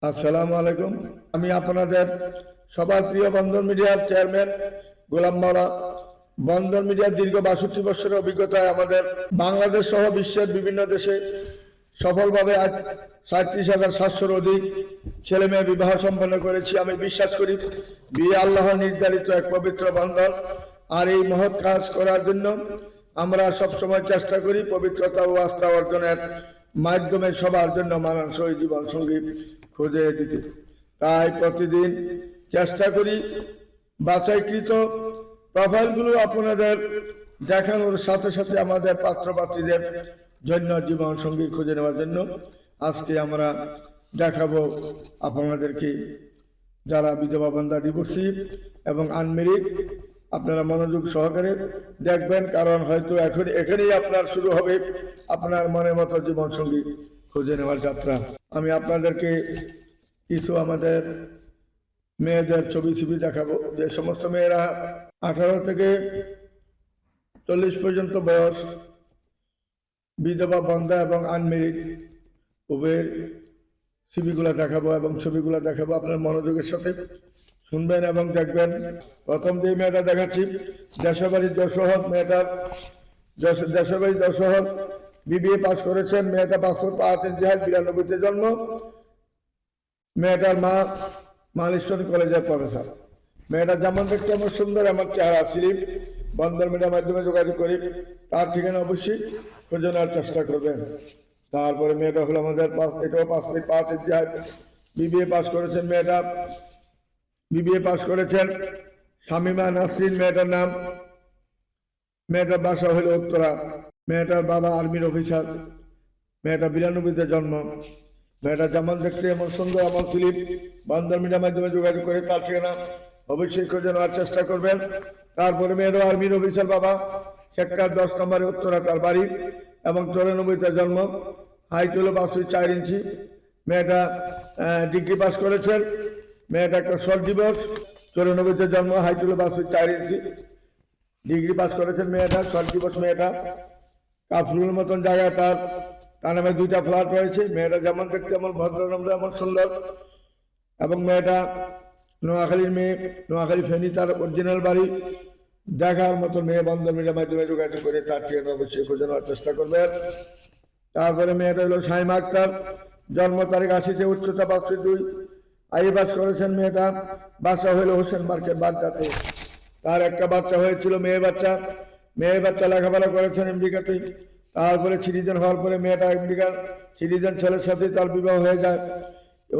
আসসালামু আলাইকুম। আমি আপনাদের সবার প্রিয় বন্ধন মিডিয়ার চেয়ারম্যান গোলাম মাওলা। বন্ধন মিডিয়ার দীর্ঘ ৬২ বছরের অভিজ্ঞতায় আমাদের বাংলাদেশ সহ বিশ্বের বিভিন্ন দেশে সফলভাবে আজ ৩৭,৭০০-র অধিক ছেলে মেয়ে বিবাহ সম্পন্ন করেছি। আমি বিশ্বাস করি বিয়ে আল্লাহর নির্ধারিত এক পবিত্র বন্ধন, আর এই মহৎ কাজ করার জন্য আমরা সবসময় চেষ্টা করি পবিত্রতা ও আস্থা অর্জনের মাধ্যমে সবার জন্য মানানসই জীবন সঙ্গী খুঁজে দিতে। তাই প্রতিদিন চেষ্টা করি বাছাইকৃত প্রোফাইলগুলো আপনাদের দেখানোর সাথে সাথে আমাদের পাত্রপাত্রীদের জন্য জীবন সঙ্গী খুঁজে নেওয়ার জন্য আজকে আমরা দেখাবো আপনাদেরকে যারা বিধবা বন্ধা, ডিভোর্সি এবং আনমেরিড। আপনারা মনোযোগ সহকারে দেখবেন, কারণ হয়তো এখানেই আপনার শুরু হবে আপনার মনের মতো জীবন সঙ্গী খুঁজে নেওয়ার যাত্রা। আমি আপনাদেরকে কিছু আমাদের মেয়েদের ছবি দেখাবো, যে সমস্ত মেয়েরা 18 থেকে 40 পর্যন্ত বয়স, বিধবা বন্ধা এবং আনমেরিড, উভয়ের ছবিগুলা দেখাবো এবং ছবিগুলা দেখাবো। আপনার মনোযোগের সাথে শুনবেন এবং দেখবেন। প্রথম যে মেয়েটা দেখাচ্ছি, দেশের বাড়ির যশোহর। মেয়েটার দেশের বাড়ির যশোহর, বিবিএ পাস করেছেন। মেয়েটা পাসপোর্ট পাওয়াতেন 92-তে জন্ম। মেয়েটার মা মালিস্টন কলেজের প্রফেসর। মেয়েটা যেমন দেখতে আমার সুন্দর, আমার চেহারা স্লিপ। বন্ধন মিডিয়ার মাধ্যমে যোগাযোগ করি, তার ঠিকানা অবশ্যই খুঁজে নেওয়ার চেষ্টা করবেন। তারপরে মেয়েটা হলো আমাদের এটাও পাসপোর্ট পাওয়াতেন, বিবিএ পাস করেছেন। মেয়েটা বিবিএ পাস করেছেন। শামিমা নাসরিন মেয়েটার নাম। মেয়েটার বাসা হলো উত্তরা। মেয়েটার বাবা আর্মির অফিসার। মেয়েটা 92-তে জন্ম। মেয়েটা যেমন দেখতে এমন সুন্দর, এমন স্লিপ। বন্ধন মিডিয়ার মাধ্যমে যোগাযোগ করে তার ঠিকানা অবশ্যই খুঁজে নেওয়ার চেষ্টা করবেন। তারপরে মেয়েরও আর্মির অফিসার, বাবা সেক্টর 10 নম্বরে উত্তরা তার বাড়ি, এবং 94-তে জন্ম। হাইট হলো 5 ফিট 4 ইঞ্চি। মেয়েটা ডিগ্রি পাস করেছেন। মেয়েটা একটা শর্ট ডিভোর্স, 94-তে জন্ম, হাইট হলো 5 ফিট 4 ইঞ্চি। ডিগ্রি পাস করেছেন মেয়েটা, শর্ট ডিভোর্স। মেয়েটা কাফরুলের মতন জায়গায় তার নামে 2টা ফ্ল্যাট রয়েছে। মেয়েটা যেমন দেখতে এমন ভদ্রনম্র, এমন সুন্দর। এবং মেয়েটা নোয়াখালীর মেয়ে, নোয়াখালী ফেনী তার অরিজিনাল বাড়ি। দেখার মতো মেয়ে। বন্ধন মিডিয়ার মাধ্যমে যোগাযোগ করে তার ঠিকানা অবশ্যই খুঁজে নেওয়ার চেষ্টা করবেন। তারপরে মেয়েটা হলো শাইমা আক্তার, জন্ম তারিখ 80-তে, উচ্চতা 5 ফিট 2, আইএ পাস করেছেন। মেয়েটা বাসা হলো হোসেন মার্কেট বাড্ডাতে। তার একটা বাচ্চা হয়েছিল, মেয়ে বাচ্চা লেখাপড়া করেছেন আমেরিকাতে। তারপরে সিটিজেন হওয়ার পরে মেয়েটা আমেরিকার সিটিজেন ছেলের সাথে তার বিবাহ হয়ে যায়।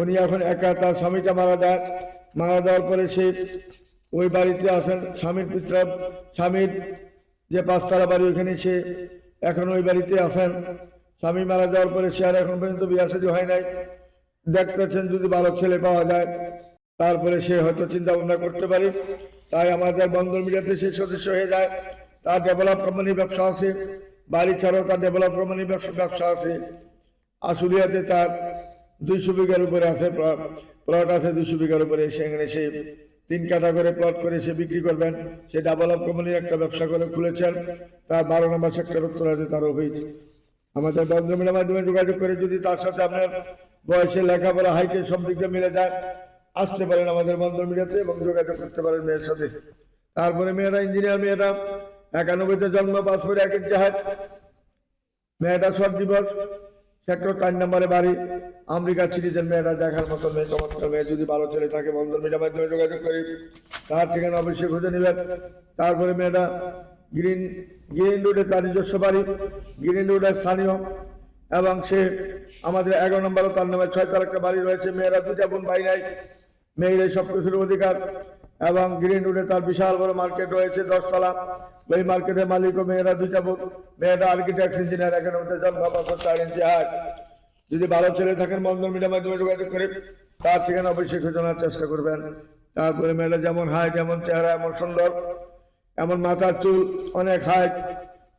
উনি এখন একা, তার স্বামীটা মারা যায়। মারা যাওয়ার পরে সে ওই বাড়িতে আসেন। স্বামীর যে 5তলা বাড়ি, ওইখানে সে এখন ওই বাড়িতে আসেন। স্বামী মারা যাওয়ার পরে সে আর এখন পর্যন্ত বিয়ে শাদী হয় নাই। দেখতেছেন যদি ভালো ছেলে পাওয়া যায়, তারপরে সে হয়তো চিন্তা ভাবনা করতে পারে। তাই আমাদের বন্ধন মিডিয়াতে সে সদস্য হয়ে যায়। তার ডেভেলপ কোম্পানির ব্যবসা আছে। বাড়ি ছাড়াও তার ডেভেলপ কোম্পানির ব্যবসা আছে। আশুলিয়াতে তার 200 বিঘার উপরে আছে প্লট আছে, 200 বিঘার উপরে। সেখানে সে 3 কাঠা করে প্লট করে সে বিক্রি করবেন। সে ডেভেলপ কোম্পানির একটা ব্যবসা করে খুলেছেন। তার 12 নম্বর সেক্টর উত্তরাতে তার অফিস। আমাদের বন্ধন মিডিয়ার মাধ্যমে যোগাযোগ করে যদি তার সাথে আপনার বয়সে, লেখাপড়া, হাইটে সব দিক দিয়ে মিলে যায়, আসতে পারেন আমাদের বন্ধন মিডিয়াতে এবং যোগাযোগ করতে পারেন মেয়ের সাথে। তারপরে মেয়েরা ইঞ্জিনিয়ার। মেয়েটা 91-তে জন্ম, পাসপোর্ট 1 ইঞ্চি হাইট। মেয়েটা শর্ট ডিভোর্স, সেক্টর 4 নম্বরে বাড়ি, আমেরিকা সিটিজেন। মেয়েটা দেখার মতো মেয়ে, চমৎকার মেয়ে। যদি ভালো ছেলে থাকে বন্ধন মিডিয়ার মাধ্যমে যোগাযোগ করি, তার ঠিকানা অবশ্যই খুঁজে নেবেন। তারপরে মেয়েটা গ্রিন রোডে তার নিজস্ব বাড়ি, গ্রিন রোডের স্থানীয়, এবং সে আমাদের 11 নম্বরও তার নামে 6 তলা একটা বাড়ি রয়েছে। মেয়েরা 2টা বোন, ভাই নাই। মেয়েরাই সব কিছুর অধিকার। এবং গ্রিন রোডে তার বিশাল বড় মার্কেট রয়েছে, 10 তলা। ওই মার্কেটের মালিকও মেয়েরা 2টা বোন। মেয়েটা আর্কিটেক্ট ইঞ্জিনিয়ার, 91-তে জন্ম, 5 ফুট 4 ইঞ্চি হাইট। যদি ভালো ছেলে থাকেন বন্ধন মিডিয়ার মাধ্যমে যোগাযোগ করে তার ঠিকানা অবশ্যই খোঁজানোর চেষ্টা করবেন। তারপরে মেয়েটা যেমন হাইট, এমন চেহারা, এমন সুন্দর, এমন মাথার চুল অনেক হাইট,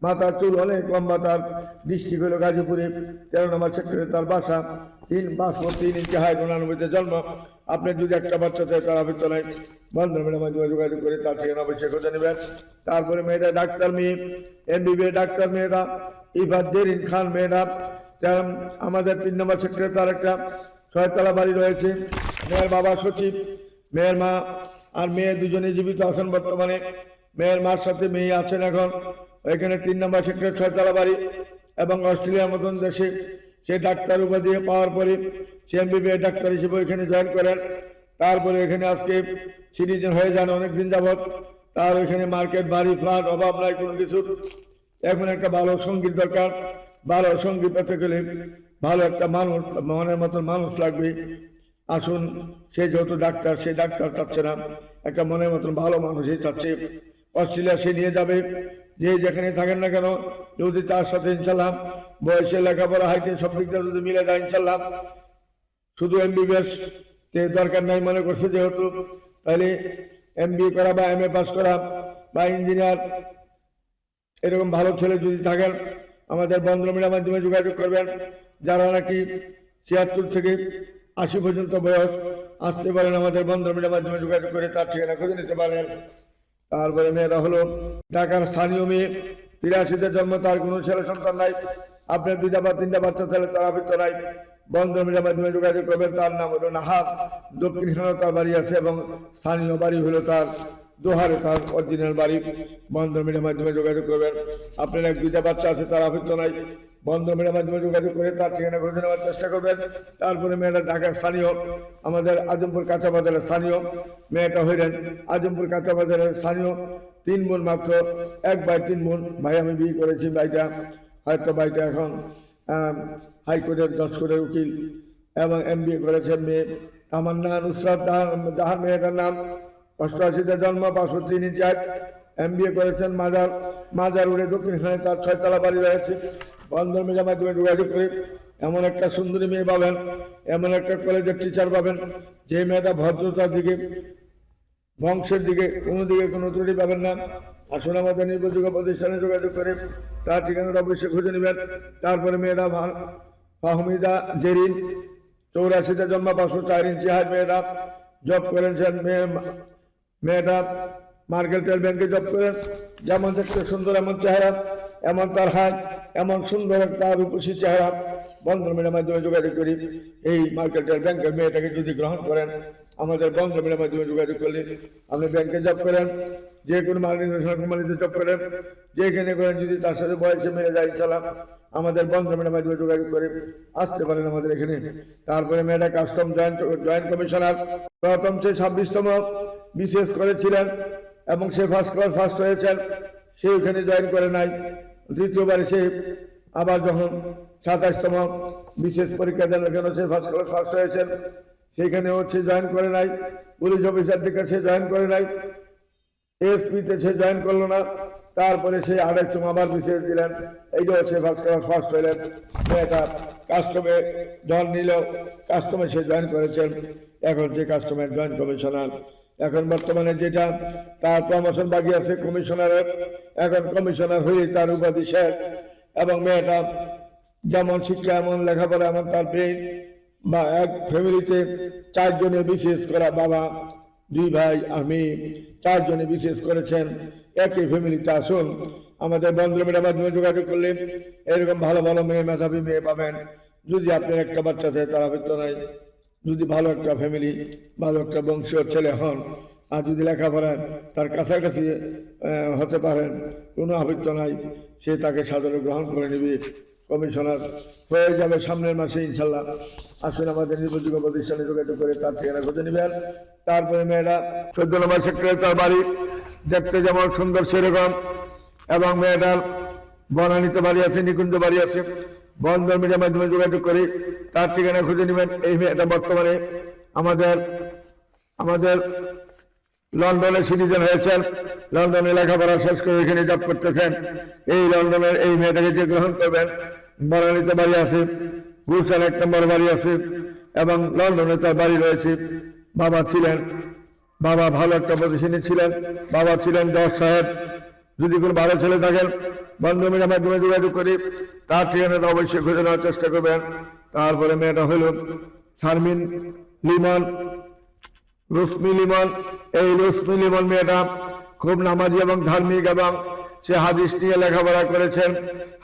মাথার চুল অনেক লম্বা। তার ডিস্ট্রিক্ট হলো গাজীপুরে, 13 নম্বর সেক্টরে তার বাসা। 5 ফুট 3 ইঞ্চি হাইট, 99-তে জন্ম। আপনি যদি একটা বাচ্চা চাই তার আবৃত্ত নাই, বন্ধন মিডিয়ার মাধ্যমে যোগাযোগ করে তার ঠিকানা অবশ্যই খুঁজে নেবেন। তারপরে মেয়েটা ডাক্তার মেয়ে, MBBA ডাক্তার। মেয়েটা ইফাত জেরিন খান। মেয়েটা আমাদের 3 নম্বর সেক্টরে তার একটা ছয়তলা বাড়ি রয়েছে। মেয়ের বাবা সচিব, মেয়ের মা আর মেয়ে দুজনে জীবিত আছেন বর্তমানে। মেয়ের মার সাথে মেয়ে আছেন এখন। এখানে 3 নম্বর সেক্টরে 6তলা বাড়ি এবং অস্ট্রেলিয়ার মতন দেশে সে ডাক্তার উপাধি পাওয়ার পরে সে এমবিবিএস ডাক্তার হিসেবে এখানে জয়েন করেন। তারপরে এখানে আজকে সিটিজেন হয়ে যান অনেকদিন যাবৎ। তার এখানে মার্কেট, বাড়ি, ফ্ল্যাট অভাব নাই কোনো কিছুর। এখন একটা ভালো সঙ্গীর দরকার। ভালো সঙ্গী পেতে গেলে ভালো একটা মানুষ, মনের মতন মানুষ লাগবে। আসুন, সে যেহেতু ডাক্তার, সে ডাক্তার চাচ্ছে না, একটা মনের মতন ভালো মানুষই চাচ্ছে। অস্ট্রেলিয়া সে নিয়ে যাবে, যে যেখানে থাকেন না কেন, যদি তার সাথে ইনশাল্লাহ বয়সে, লেখাপড়া, হাইটে সব দিক দিয়ে যদি মিলে যায় ইনশাল্লাহ, শুধু এমবিবিএস দরকার নাই মনে করছে যেহেতু, তাহলে এমবিএ করা বা এমএ পাস করা বা ইঞ্জিনিয়ার এরকম ভালো ছেলে যদি থাকেন আমাদের বন্ধুমিডিয়ার মাধ্যমে যোগাযোগ করবেন। যারা নাকি 76 থেকে 80 পর্যন্ত বয়স আসতে পারেন আমাদের বন্ধুমিডিয়ার মাধ্যমে যোগাযোগ করে তার ঠিকানা খুঁজে নিতে পারেন। তারপরে মেয়েরা হলো ঢাকার স্থানীয় মেয়ে, 83-তে জন্ম, তার কোনো ছেলে সন্তান নাই। আপনার 2টা বা 3টা বাচ্চা ছেলে, তার আবৃত্ত নাই। বন্ধুমিডিয়ার মাধ্যমে যোগাযোগ করবেন। তার নাম হলো নাহাব, দক্ষিণ তার বাড়ি আছে এবং স্থানীয় বাড়ি হলো তার দোহারে, তার অরিজিনাল বাড়ি। বন্ধুমিডিয়ার মাধ্যমে যোগাযোগ করবেন। আপনার 1-2টা বাচ্চা আছে, তার আবৃত্ত নাই। বন্ধুমিডিয়ার মাধ্যমে যোগাযোগ করে তার ঠিকানা খুঁজে নেওয়ার চেষ্টা করবেন। তারপরে মেয়েটা ঢাকার স্থানীয়, আমাদের আজমপুর কাঁচা বাজারের স্থানীয়। মেয়েটা হইলেন আজমপুর কাঁচা বাজারের স্থানীয়, 3 বোন মাত্র, 1 ভাই 3 বোন। ভাই আমি বিয়ে করেছি, ভাইটা হয়তো ভাইটা এখন হাইকোর্টের 10 কোর্টের উকিল এবং এমবিএ করেছেন। মেয়ে তামান্না নুসরাত জাহান, মেয়েটার নাম, 88-তে জন্ম, 503 ইঞ্চি হাইট, এমবিএ করেছেন। মাজার উড়ে দক্ষিণখানে তার 6তলা বাড়ি রয়েছে। বন্ধুমিডিয়ার মাধ্যমে যোগাযোগ করে এমন একটা সুন্দরী মেয়ে পাবেন, এমন একটা কলেজের টিচার পাবেন, যে মেয়েটা ভদ্রতার দিকে, বংশের দিকে কোনো ত্রুটি পাবেন না। আসুন আমাদের নির্ভরযোগ্য প্রতিষ্ঠানে যোগাযোগ করে তার ঠিকানাটা অবশ্যই খুঁজে নেবেন। তারপরে মেয়েরা ফাহমিদা জেরিন, 84-তে জন্ম, 504 ইঞ্চি হাইট, মেয়েরা জব করেছেন। মেয়েটা মার্কেটেল ব্যাংকে জব করেন। যেমন দেখতে সুন্দর, এমন চেহারা, এমন তার হাত, এমন সুন্দর একটা রূপসী চেহারা। বন্ধুমিডিয়ার মাধ্যমে যোগাযোগ করি। এই মার্কেটেল ব্যাংকের মেয়েটাকে যদি গ্রহণ করেন, আমাদের বন্ধুমিডিয়ার মাধ্যমে যোগাযোগ করলে আপনি ব্যাংকে জব করেন, যে কোনো মাল্টিনেশনাল কোম্পানিতে জব করেন, যেখানে করেন, যদি তার সাথে বয়সে মেরে যায় ইনশাল্লাহ আমাদের বন্ধুমিডিয়ার মাধ্যমে যোগাযোগ করে আসতে পারেন আমাদের এখানে। তারপরে মেয়েটা কাস্টম জয়েন্ট কমিশনার, প্রথম সে 26তম বিশেষ করেছিলেন এবং সে ফার্স্ট ক্লাস ফার্স্ট হয়েছেন। সে ওখানে জয়েন করে নাই। দ্বিতীয়বারে সে আবার যখন 27তম বিশেষ পরীক্ষা দেন, কেন সে ফার্স্ট ক্লাস ফার্স্ট হয়েছেন, সেখানেও সে জয়েন করে নাই। পুলিশ অফিসার থেকে সে জয়েন করে নাই। এসপিতে সে জয়েন করলো না। তারপরে সে 28তম আবার বিশেষ দিলেন, এইটাও সে ফার্স্ট ক্লাস ফার্স্ট হইলেন। মেয়েটা কাস্টমে জন নিল, কাস্টমে সে জয়েন করেছেন। এখন সে কাস্টমের জয়েন্ট কমিশনার। এখন বর্তমানে যেটা তার প্রমোশন বাকি আছে কমিশনারের, এখন কমিশনার হয়ে তার উপাধি শেষ। এবং মেয়েটা যেমন শিক্ষা, এমন লেখাপড়া, এমন তার ব্রেন, বা এক ফ্যামিলিতে 4 জনে বিশেষ করা, বাবা, 2 ভাই আর মেয়ে, 4 জনে বিশেষ করেছেন একই ফ্যামিলিতে। আসুন আমাদের বন্ধুমিডিয়ার মাধ্যমে যোগাযোগ করলে এরকম ভালো ভালো মেয়ে, মেধাবী মেয়ে পাবেন। যদি আপনার একটা বাচ্চা থাকে, তার আবৃত্ত নাই। যদি ভালো একটা ফ্যামিলি, ভালো একটা বংশীয় ছেলে হন, আর যদি লেখাপড়া তার কাছাকাছি হতে পারেন, কোনো আবৃত্ত নাই, সে তাকে সাদরে গ্রহণ করে নেবে। কমিশনার হয়ে যাবে সামনের মাসে ইনশাল্লাহ। আসুন আমাদের নির্ভরযোগ্য প্রতিষ্ঠানে যোগাযোগ করে তার ঠিকানা খুঁজে নেবেন। তারপরে মেয়েরা 14 নম্বর সেক্টরে তার বাড়ি, দেখতে যেমন সুন্দর সেরকম, এবং মেয়েটার বনানীতে বাড়ি আছে, নিকুঞ্জ বাড়ি আছে। বন্ধুমিডিয়ার মাধ্যমে যোগাযোগ করে তার ঠিকানা খুঁজে নেবেন। এই মেয়েটা বর্তমানে আমাদের লন্ডনে সিটিজেন হয়েছেন, লন্ডনে লেখাপড়া শেষ করে এখানে জব করতেছেন। এই লন্ডনের এই মেয়েটাকে যে গ্রহণ করবেন, বনানীতে বাড়ি আছে, গুলশান 1 নম্বর বাড়ি আছে, এবং লন্ডনে তার বাড়ি রয়েছে। বাবা ভালো একটা পজিশনে ছিলেন, বাবা ছিলেন জজ সাহেব। যদি কোনো ভালো ছেলে থাকেন, বন্ধুমিডিয়ার মাধ্যমে যোগাযোগ করে তার ঠিকানাটা অবশ্যই খুঁজে নেওয়ার চেষ্টা করবেন। তারপরে মেয়েটা হইল শারমিন লিমন, রশ্মি লিমন। এই রশ্মি লিমন মেয়েটা খুব নামাজি এবং ধার্মিক এবং সে হাদিস নিয়ে লেখাপড়া করেছেন,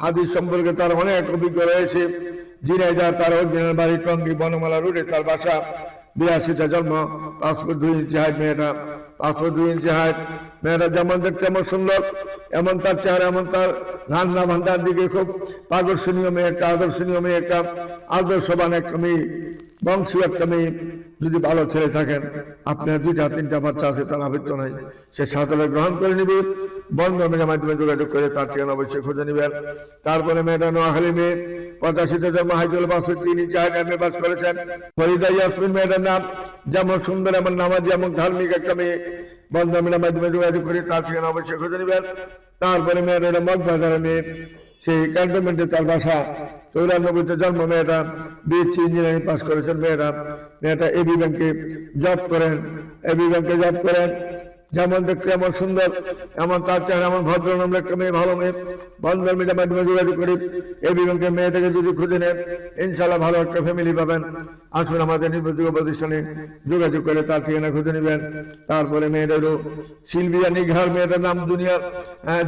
হাদিস সম্পর্কে তার অনেক অভিজ্ঞ রয়েছে। ঝিনাইদহ তার অরিজিনাল বাড়ি, টঙ্গী বনমালা রোডে তার বাসা। 82তে জন্ম, 5 ফুট 2 ইঞ্চি হাইট মেয়েটা, 5 ফুট 2 ইঞ্চি হাইট। মেয়েটা যেমন দেখতে এমন সুন্দর, এমন তার চেহারা, এমন তার রান্না বান্নার দিকে খুব আকর্ষণীয় মেয়ে একটা, আদর্শনীয় মেয়ে একটা, আদর্শবান একটা মেয়ে, বংশীয় একটা মেয়ে। যদি ভালো ছেলে থাকেন, আপনার 2টা 3টা বাচ্চা আছে, তার আবৃত্ত নাই, সে সাঁতারে গ্রহণ করে নিবে। বন্ধন মেয়ের মাধ্যমে যোগাযোগ করে তার ঠিকানা অবশ্যই খুঁজে নেবেন। তারপরে মেয়েটা নোয়াখালী মেয়ে, 85তে জন্ম, হাইজল 5 ফুট 3 ইঞ্চি হাইট, এমএ পাস করেছেন। ফরিদা ইয়াসমিন মেয়েটার নাম, যেমন সুন্দর এমন নামাজি এবং ধার্মিক একটা মেয়ে। বন্ধন মেয়ের মাধ্যমে যোগাযোগ করে তার ঠিকানা অবশ্যই খুঁজে নেবেন। তারপরে মেয়েটা মগবাজারের মেয়ে, সেই ক্যান্টনমেন্টে তার বাসা। 94তে জন্ম, মেয়েটা বিএসসি ইঞ্জিনিয়ারিং পাস করেছেন। মেয়েটা এবি ব্যাংকে জব করেন, যেমন দেখতে এমন সুন্দর, এমন তার চেহারা, এমন ভদ্র নম্র একটা মেয়ে, ভালো মেয়ে। বন্ধন মিডিয়ার মাধ্যমে যোগাযোগ করি। এবি ব্যাংকের মেয়েটাকে যদি খুঁজে নেন, ইনশাল্লাহ ভালো একটা ফ্যামিলি পাবেন। আসুন আমাদের নির্ভরযোগ্য প্রতিষ্ঠানে যোগাযোগ করে তার ঠিকানা খুঁজে নেবেন। তারপরে মেয়েটা হলো সিলভিয়া নিঘার, মেয়েটার নাম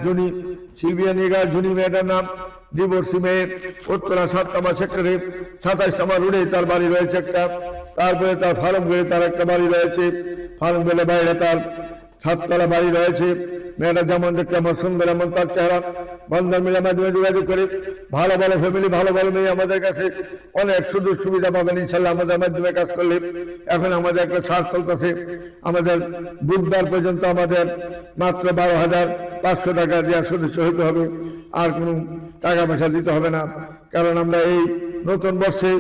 জুনি, সিলভিয়া নিঘার জুনি মেয়েটার নাম। ডিভোর্সি মেয়ে, উত্তরা 7 নম্বর সেক্টরে 27 নম্বর রোডে তার বাড়ি রয়েছে একটা। তারপরে তার ফার্মগড়ে তার একটা বাড়ি রয়েছে, ফার্মগড়ে বাইরে তার 7 তলা বাড়ি রয়েছে। মেয়েটা যেমন দেখতে এমন সুন্দর, এমন তার চেহারা। বন্ধন মিডিয়ার মাধ্যমে যোগাযোগ করে ভালো ভালো ফ্যামিলি, ভালো ভালো মেয়ে আমাদের কাছে অনেক সুযোগ সুবিধা পাবেন ইনশাল্লাহ আমাদের মাধ্যমে কাজ করলে। এখন আমাদের একটা ছাড় চলতেছে, আমাদের বুধবার পর্যন্ত আমাদের মাত্র 12,500 টাকা দিয়ে সদস্য হইতে হবে, আর কোনো টাকা পয়সা দিতে হবে না। কারণ আমরা এই নতুন বর্ষে,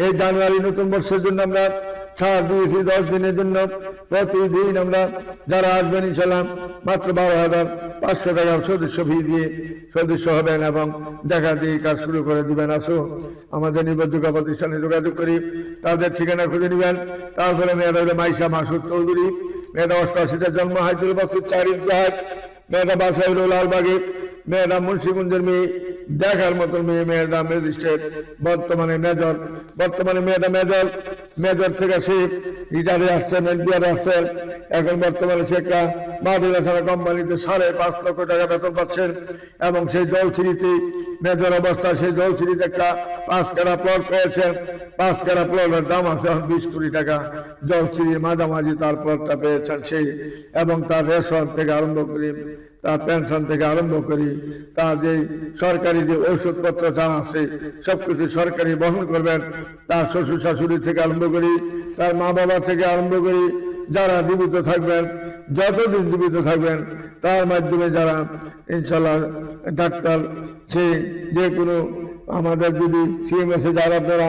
এই জানুয়ারি নতুন বর্ষের জন্য আমরা ছাড় দিয়েছি 10 দিনের জন্য। প্রতিদিন আমরা যারা আসবেন ইনশাল্লাহ মাত্র 12,500 টাকা সদস্য ফি দিয়ে সদস্য হবেন এবং দেখা দিয়ে কাজ শুরু করে দিবেন। আসুন আমাদের নির্ভরযোগ্য প্রতিষ্ঠানে যোগাযোগ করি, তাদের ঠিকানা খুঁজে নেবেন। তারপরে মেয়েটা হলো মাইশা মাসুদ চৌধুরী, মেয়েটা 88তে জন্ম, হাইজুল 5 ফুট 4 ইঞ্চি হাইট। মেয়েটা বাসা হলো লালবাগে, মেয়েটা মুন্সিগঞ্জের মেয়ে, দেখার মতো মেয়ে। মেয়েটা ম্যাজিস্ট্রেট, বর্তমানে মেয়েটা মেজর থেকে সে রিটায়ারে আসছেন, এনপিআরে আসছেন। এখন বর্তমানে সে একটা মাদিনা থানা কোম্পানিতে 5.5 লক্ষ টাকা বেতন পাচ্ছেন। এবং সেই জলছিরিতে মেজর অবস্থায় সেই জলছিরিতে একটা 5 কাঠা প্লট পেয়েছেন। 5 কাঠা প্লটের দাম আছে এখন 20 কোটি টাকা। জলছিরির মাঝামাঝি তার প্লটটা পেয়েছেন সেই। এবং তার রেশন থেকে আরম্ভ করি, তার পেনশন থেকে আরম্ভ করি, তার যে সরকারি যে ঔষধপত্র যা আছে সবকিছু সরকারি বহন করবেন। তার শ্বশুর শাশুড়ি থেকে আরম্ভ করি, তার মা বাবা থেকে আরম্ভ করি, যারা জীবিত থাকবেন, যতদিন জীবিত থাকবেন, তার মাধ্যমে যারা ইনশাল্লাহ ডাক্তার, সে যে কোনো আমাদের যদি সিএমএস এ যারা আপনারা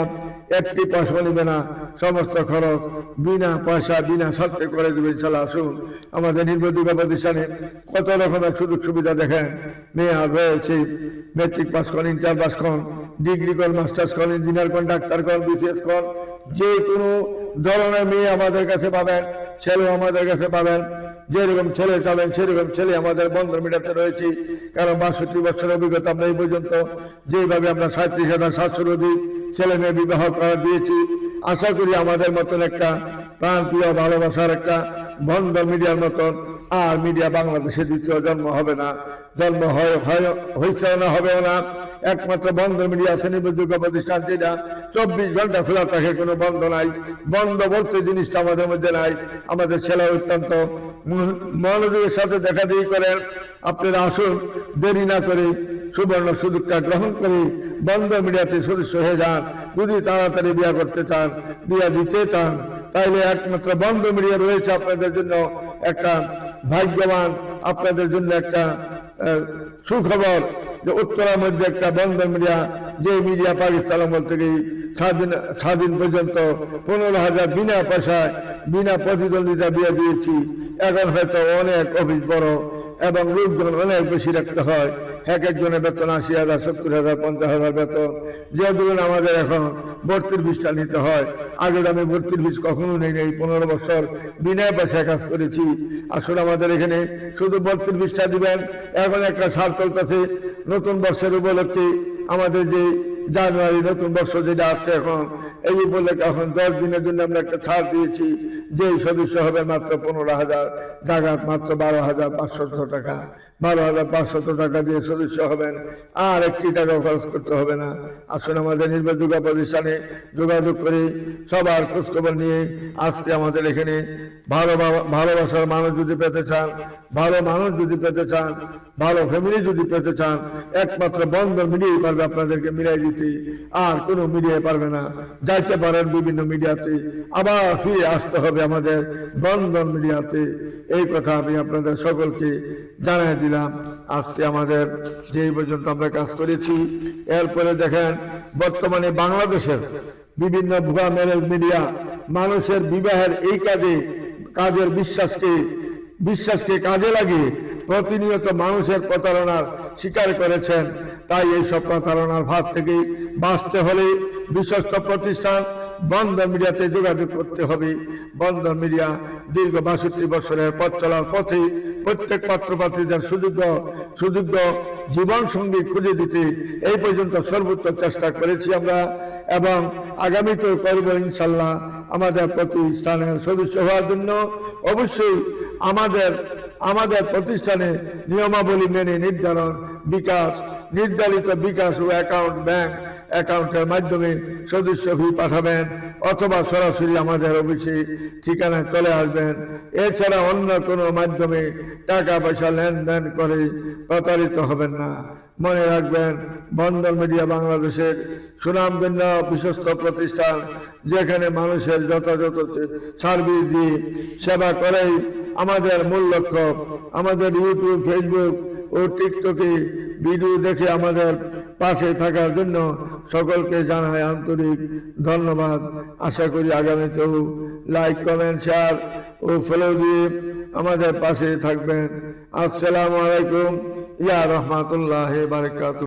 একটি পয়সা নেবে না, সমস্ত খরচ বিনা পয়সা বিনা শর্তে করে দেবে ইনশাল্লাহ। আসুন আমাদের নির্ভরযোগ্য প্রতিষ্ঠানে কত রকমের সুযোগ সুবিধা দেখেন। মেয়ে রয়েছে মেট্রিক পাস করেন, ইন্টার পাস করেন, ডিগ্রি করেন, মাস্টার্স করেন, ইঞ্জিনিয়ার করেন, ডাক্তার করেন, বিসিএস করেন, যে কোনো ধরনের মেয়ে আমাদের কাছে পাবেন, ছেলে আমাদের কাছে পাবেন। যেরকম ছেলে চাবেন সেরকম ছেলে আমাদের বন্ধন মিডিয়াতে রয়েছে। কারণ 62 বছরের অভিজ্ঞতা আমরা এই পর্যন্ত যেভাবে আমরা 37,700 অধিক ছেলে মেয়ে বিবাহ করা দিয়েছি। আশা করি আমাদের মতন একটা প্রাণপ্রিয় ভালোবাসার একটা বন্ধন মিডিয়ার মতন আর মিডিয়া বাংলাদেশে দ্বিতীয় জন্ম হবে না, জন্ম হয়েছে না, হবেও না। একমাত্র বন্ধন মিডিয়া আছে নির্ভরযোগ্য প্রতিষ্ঠান, যেটা 24 ঘন্টা খোলা থাকে, কোনো বন্ধ নাই। বন্ধ বলতে জিনিসটা আমাদের মধ্যে নাই। আমাদের ছেলে অত্যন্ত মনোযোগের সাথে দেখা দিয়ে করেন। আপনারা আসুন, দেরি না করে সুবর্ণ সুযোগটা গ্রহণ করে বন্ধন মিডিয়াতে সদস্য হয়ে যান। যদি তাড়াতাড়ি বিয়ে করতে চান, বিয়ে দিতে চান, তাইলে একমাত্র বন্ধন মিডিয়া রয়েছে আপনাদের জন্য একটা ভাগ্যবান, আপনাদের জন্য একটা সুখবর যে উত্তরার মধ্যে একটা বন্ধন মিডিয়া, যে মিডিয়া পাকিস্তান আমল থেকে স্বাধীন পর্যন্ত 15,000 বিনা পয়সায় বিনা প্রতিদ্বন্দ্বিতা বিয়ে দিয়েছি। এখন হয়তো অনেক অফিস বড় এবং লোকজন অনেক বেশি রাখতে হয়। এক একজনের বেতন 80,000, 70,000, 50,000 বেতন। যে ধরুন আমাদের এখন ভর্তির ফিসটা নিতে হয়। আগে আমি ভর্তির ফিস কখনো নেই, 15 বছর বিনা পয়সায় কাজ করেছি। আসলে আমাদের এখানে শুধু ভর্তির ফিসটা দিবেন। এখন একটা ছাড় চলতেছে নতুন বর্ষের উপলক্ষে, আমাদের যে জানুয়ারি নতুন বর্ষ যেটা আসছে এখন, এই উপলক্ষে এখন 10 দিনের জন্য আমরা একটা ছাড় দিয়েছি। যে সদস্য হবে মাত্র 15,000 টাকা, মাত্র 12,500 টাকা। 12,500 টাকা দিয়ে সদস্য হবেন, আর 1 টাকা খরচ করতে হবে না। আসুন আমাদের নির্ভরযোগ্য প্রতিষ্ঠানে যোগাযোগ করে সবার খোঁজখবর নিয়ে আজকে আমাদের এখানে ভালোবাসার মানুষ যদি পেতে চান, ভালো মানুষ যদি পেতে চান, ভালো ফ্যামিলি যদি পেতে চান, একমাত্র বন্ধন মিডিয়াই পারবে আপনাদেরকে মিলাই দিতে, আর কোনো মিডিয়ায় পারবে না। যাইতে পারেন বিভিন্ন মিডিয়াতে, আবার ফিরে আসতে হবে আমাদের বন্ধন মিডিয়াতে। এই কথা আমি আপনাদের সকলকে জানাই দিলাম। আজকে আমাদের যে পর্যন্ত আমরা কাজ করেছি, এরপরে দেখেন বর্তমানে বাংলাদেশের বিভিন্ন ভুয়া ম্যারেজ মিডিয়া মানুষের বিবাহের এই কাজের বিশ্বাসকে কাজে লাগিয়ে প্রতিনিয়ত মানুষের প্রতারণার শিকার করেছেন। তাই এইসব প্রতারণার ভাত থেকে বাঁচতে হলে বিশ্বস্ত প্রতিষ্ঠান বন্ধন মিডিয়াতে যোগাযোগ করতে হবে। বন্ধন মিডিয়া দীর্ঘ 62 বছরের পথ চলার পথে প্রত্যেক পাত্রপাত্রীদের সুযোগ্য জীবন সঙ্গী খুঁজে দিতে এই পর্যন্ত সর্বোচ্চ চেষ্টা করেছি আমরা, এবং আগামীতেও করব ইনশাল্লাহ। আমাদের প্রতিষ্ঠানের সদস্য হওয়ার জন্য অবশ্যই আমাদের প্রতিষ্ঠানে নিয়মাবলী মেনে নির্ধারিত বিকাশ ও ব্যাংক অ্যাকাউন্টের মাধ্যমে সদস্য ফি পাঠাবেন, অথবা সরাসরি আমাদের অফিসে ঠিকানায় চলে আসবেন। এছাড়া অন্য কোনো মাধ্যমে টাকা পয়সা লেনদেন করে প্রতারিত হবেন না। মনে রাখবেন, বন্ধন মিডিয়া বাংলাদেশের সুনামধন্য বিশ্বস্ত প্রতিষ্ঠান, যেখানে মানুষের যথাযথ সার্ভিস দিয়ে সেবা করেই আমাদের মূল লক্ষ্য। আমাদের ইউটিউব, ফেসবুক ও টিকটকে ভিডিও দেখে আমাদের পাশে থাকার জন্য সকলকে জানাই আন্তরিক ধন্যবাদ। আশা করি আগামীতেও লাইক, কমেন্ট, শেয়ার ও ফলো দিয়ে আমাদের পাশে থাকবেন। আসসালামু আলাইকুম ইয়া রাহমাতুল্লাহি ওয়া বারাকাতুহু।